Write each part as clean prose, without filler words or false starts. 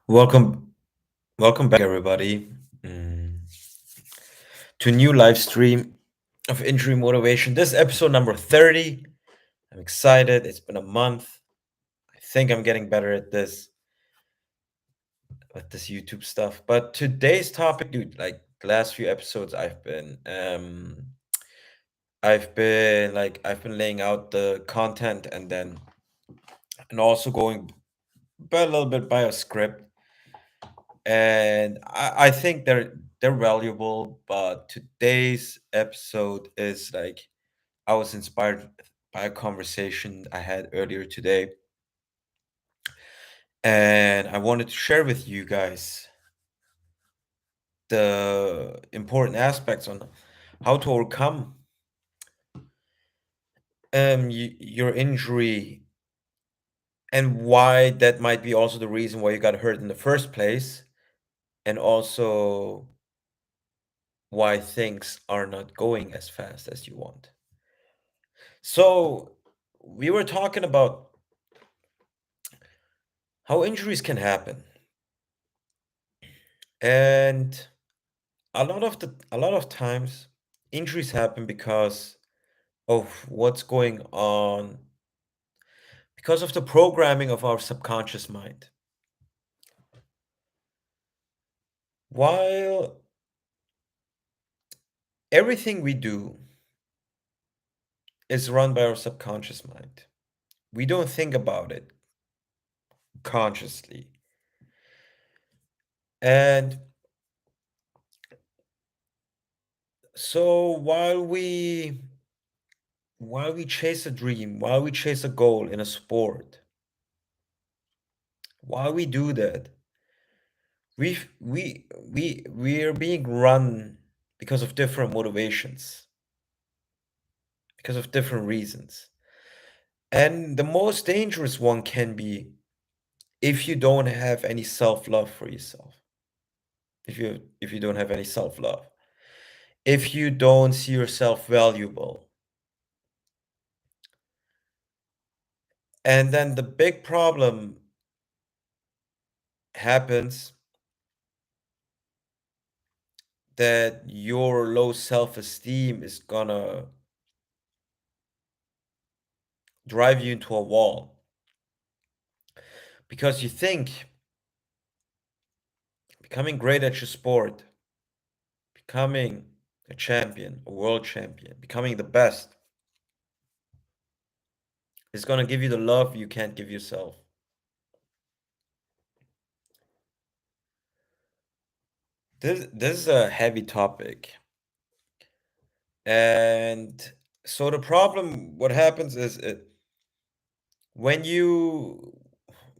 Welcome, welcome back, everybody, mm, to a new live stream of Injury Motivation. This is episode number 30. I'm excited. It's been a month. I think I'm getting better at this with this YouTube stuff. But today's topic, dude, like the last few episodes, I've been laying out the content and also going by a little bit by a script. And I think they're valuable, but today's episode is like I was inspired by a conversation I had earlier today, and I wanted to share with you guys the important aspects on how to overcome your injury and why that might be also the reason why you got hurt in the first place, and also why things are not going as fast as you want. So, we were talking about how injuries can happen. And a lot of times injuries happen because of what's going on, because of the programming of our subconscious mind. While everything we do is run by our subconscious mind, we don't think about it consciously. And so while we chase a dream, while we chase a goal in a sport, while we do that, we are being run because of different motivations, because of different reasons. And the most dangerous one can be if you don't have any self-love for yourself. If you don't have any self-love. If you don't see yourself valuable. And then the big problem happens that your low self-esteem is gonna drive you into a wall because you think becoming great at your sport, becoming a champion, a world champion, becoming the best is going to give you the love you can't give yourself. This is a heavy topic. And so the problem, what happens is when you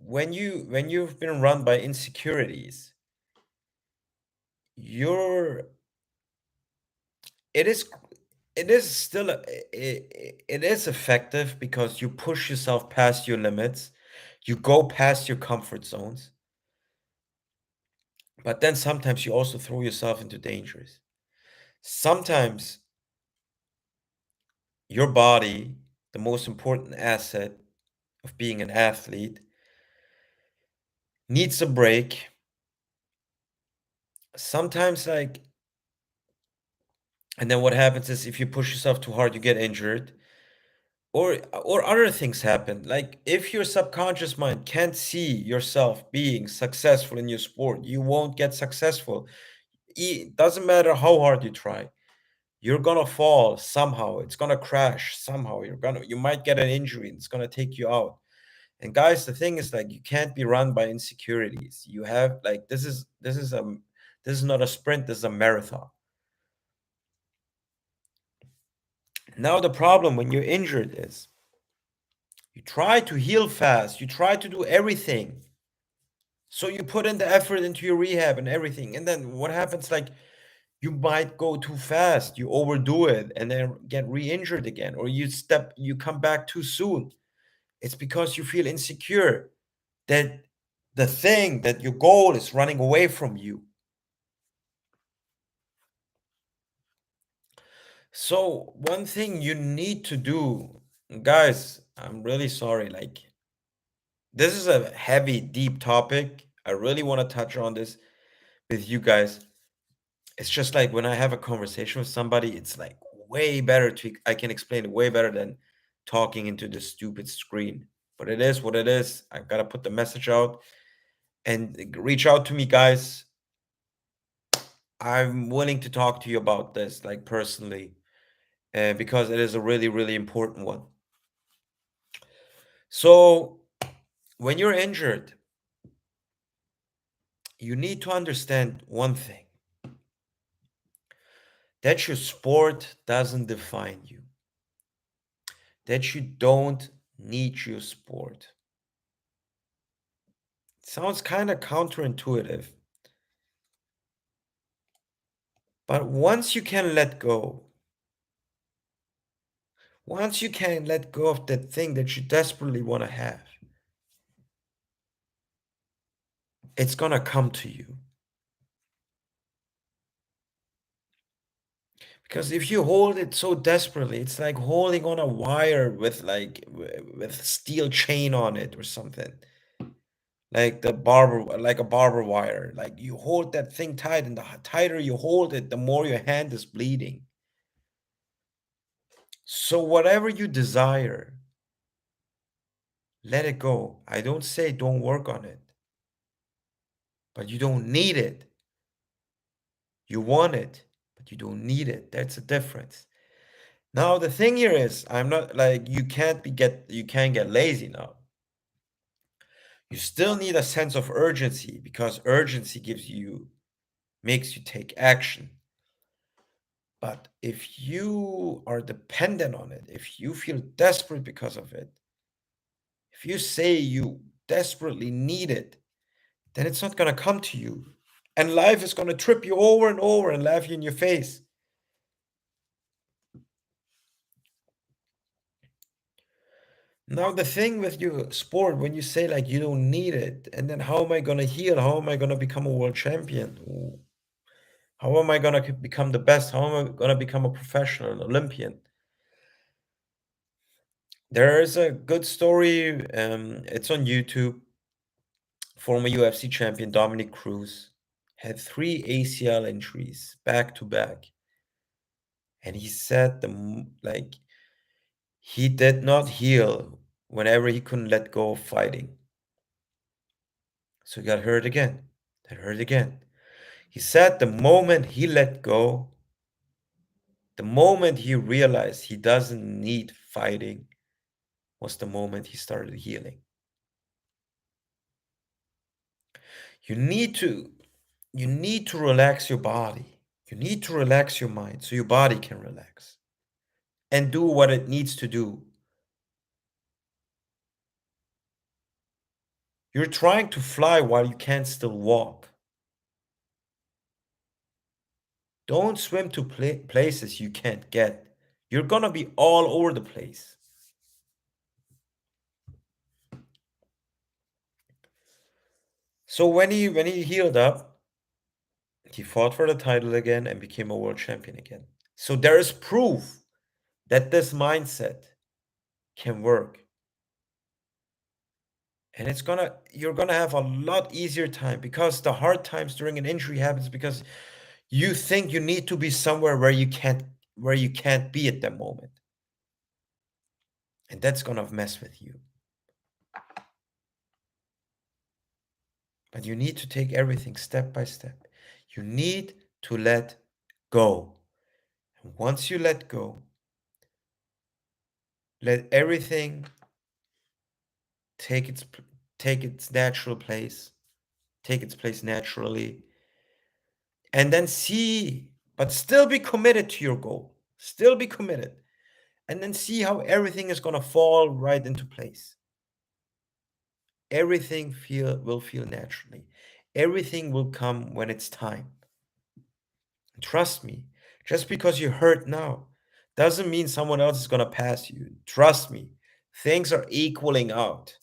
when you've been run by insecurities, you're it is it is still it is effective because you push yourself past your limits, you go past your comfort zones, but then sometimes you also throw yourself into dangers. Sometimes your body, the most important asset of being an athlete, needs a break. Sometimes, and then what happens is if you push yourself too hard, you get injured. Or other things happen. Like if your subconscious mind can't see yourself being successful in your sport, you won't get successful. It doesn't matter how hard you try. You're gonna fall somehow. It's gonna crash somehow. You might get an injury and it's gonna take you out. And guys, the thing is like you can't be run by insecurities. You have like this is not a sprint, this is a marathon. Now the problem when you're injured is you try to heal fast, you try to do everything. So you put in the effort into your rehab and everything. And then what happens like you might go too fast, you overdo it and then get re-injured again, or you come back too soon. It's because you feel insecure that the thing that your goal is running away from you. So one thing you need to do, guys, I'm really sorry. Like this is a heavy, deep topic. I really want to touch on this with you guys. It's just like when I have a conversation with somebody, it's like way better I can explain it way better than talking into this stupid screen. But it is what it is. I gotta put the message out and reach out to me, guys. I'm willing to talk to you about this, like personally, because it is a really, really important one. So, when you're injured, you need to understand one thing, that your sport doesn't define you, that you don't need your sport. It sounds kind of counterintuitive, but once you can let go, once you can let go of that thing that you desperately want to have, it's gonna come to you. Because if you hold it so desperately, it's like holding on a wire with with steel chain on it or something. Like a barber wire. Like you hold that thing tight, and the tighter you hold it, the more your hand is bleeding. So whatever you desire, let it go. I don't say don't work on it, but you don't need it. You want it, but you don't need it. That's the difference. Now the thing here is, I'm not like you can't get lazy now. You still need a sense of urgency because urgency makes you take action. But if you are dependent on it, if you feel desperate because of it, if you say you desperately need it, then it's not going to come to you. And life is going to trip you over and over and laugh you in your face. Now, the thing with your sport, when you say like you don't need it, and then how am I going to heal? How am I going to become a world champion? How am I going to become the best? How am I going to become a professional, an Olympian? There is a good story. It's on YouTube. Former UFC champion Dominic Cruz had 3 ACL injuries back to back, and he said he did not heal whenever he couldn't let go of fighting. So he got hurt again, then hurt again. He said the moment he let go, the moment he realized he doesn't need fighting, was the moment he started healing. You need to you need to relax your body. You need to relax your mind so your body can relax and do what it needs to do. You're trying to fly while you can't still walk. Don't swim to places you can't get. You're gonna be all over the place. So when he healed up, he fought for the title again and became a world champion again. So there is proof that this mindset can work. And you're gonna have a lot easier time, because the hard times during an injury happens because you think you need to be somewhere where you can't be at that moment. And that's gonna mess with you. But you need to take everything step by step. You need to let go. And once you let go, let everything take its take its natural place, take its place naturally, and then see, but still be committed to your goal. Still be committed. And then see how everything is going to fall right into place. Everything will feel naturally. Everything will come when it's time. Trust me, just because you're hurt now doesn't mean someone else is going to pass you. Trust me, things are equaling out.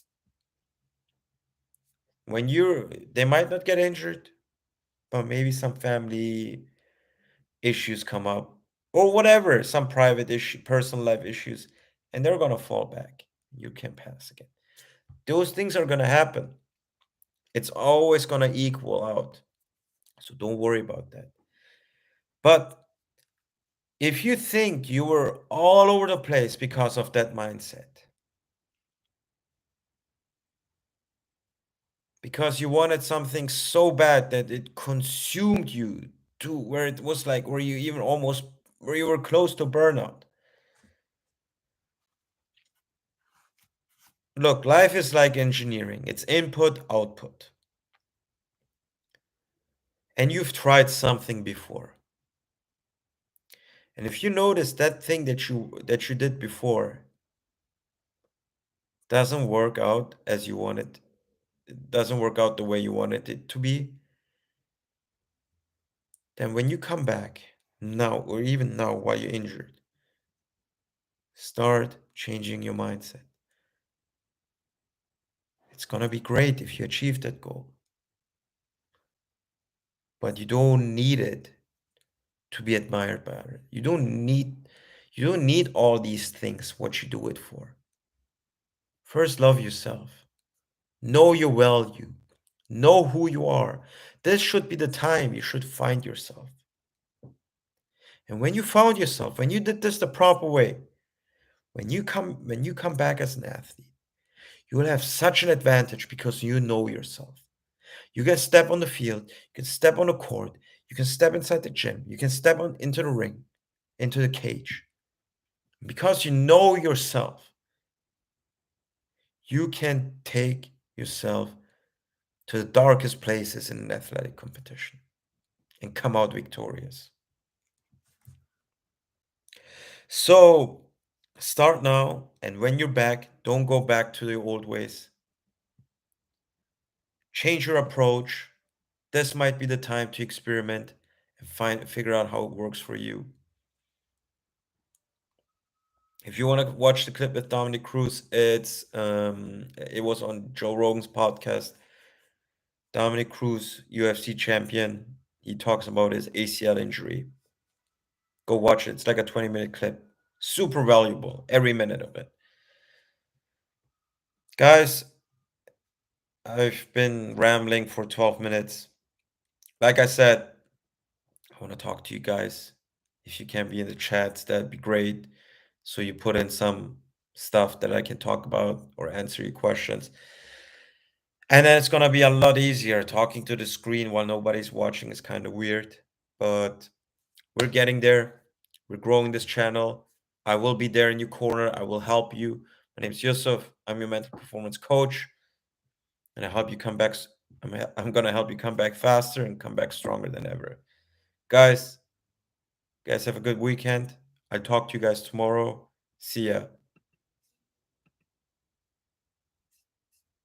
They might not get injured, but maybe some family issues come up or whatever, some private issue, personal life issues, and they're going to fall back. You can pass again. Those things are going to happen. It's always going to equal out. So don't worry about that. But if you think you were all over the place because of that mindset, because you wanted something so bad that it consumed you to where it was like, where you even almost, where you were close to burnout. Look, life is like engineering. It's input, output. And you've tried something before. And if you notice that thing that you did before doesn't work out as you wanted, it doesn't work out the way you wanted it to be, then when you come back now, or even now while you're injured, start changing your mindset. It's gonna be great if you achieve that goal, but you don't need it to be admired by others. You don't need all these things, what you do it for. First, love yourself. Know your value. Know who you are. This should be the time you should find yourself. And when you found yourself, when you did this the proper way, when you come back as an athlete, you will have such an advantage because you know yourself. You can step on the field, you can step on the court, you can step inside the gym, you can step on into the ring, into the cage. Because you know yourself, you can take yourself to the darkest places in an athletic competition and come out victorious. So start now, and when you're back, don't go back to the old ways. Change your approach. This might be the time to experiment and figure out how it works for you. If you want to watch the clip with Dominic Cruz, it was on Joe Rogan's podcast. Dominic Cruz, UFC champion, he talks about his ACL injury. Go watch it. It's like a 20-minute clip. Super valuable, every minute of it. Guys, I've been rambling for 12 minutes. Like I said, I want to talk to you guys. If you can be in the chats, that'd be great. So you put in some stuff that I can talk about or answer your questions. And then it's gonna be a lot easier. Talking to the screen while nobody's watching is kind of weird, but we're getting there. We're growing this channel. I will be there in your corner. I will help you. My name is Yusuf. I'm your mental performance coach, and I help you come back. I'm gonna help you come back faster and come back stronger than ever. Guys, have a good weekend. I'll talk to you guys tomorrow. See ya.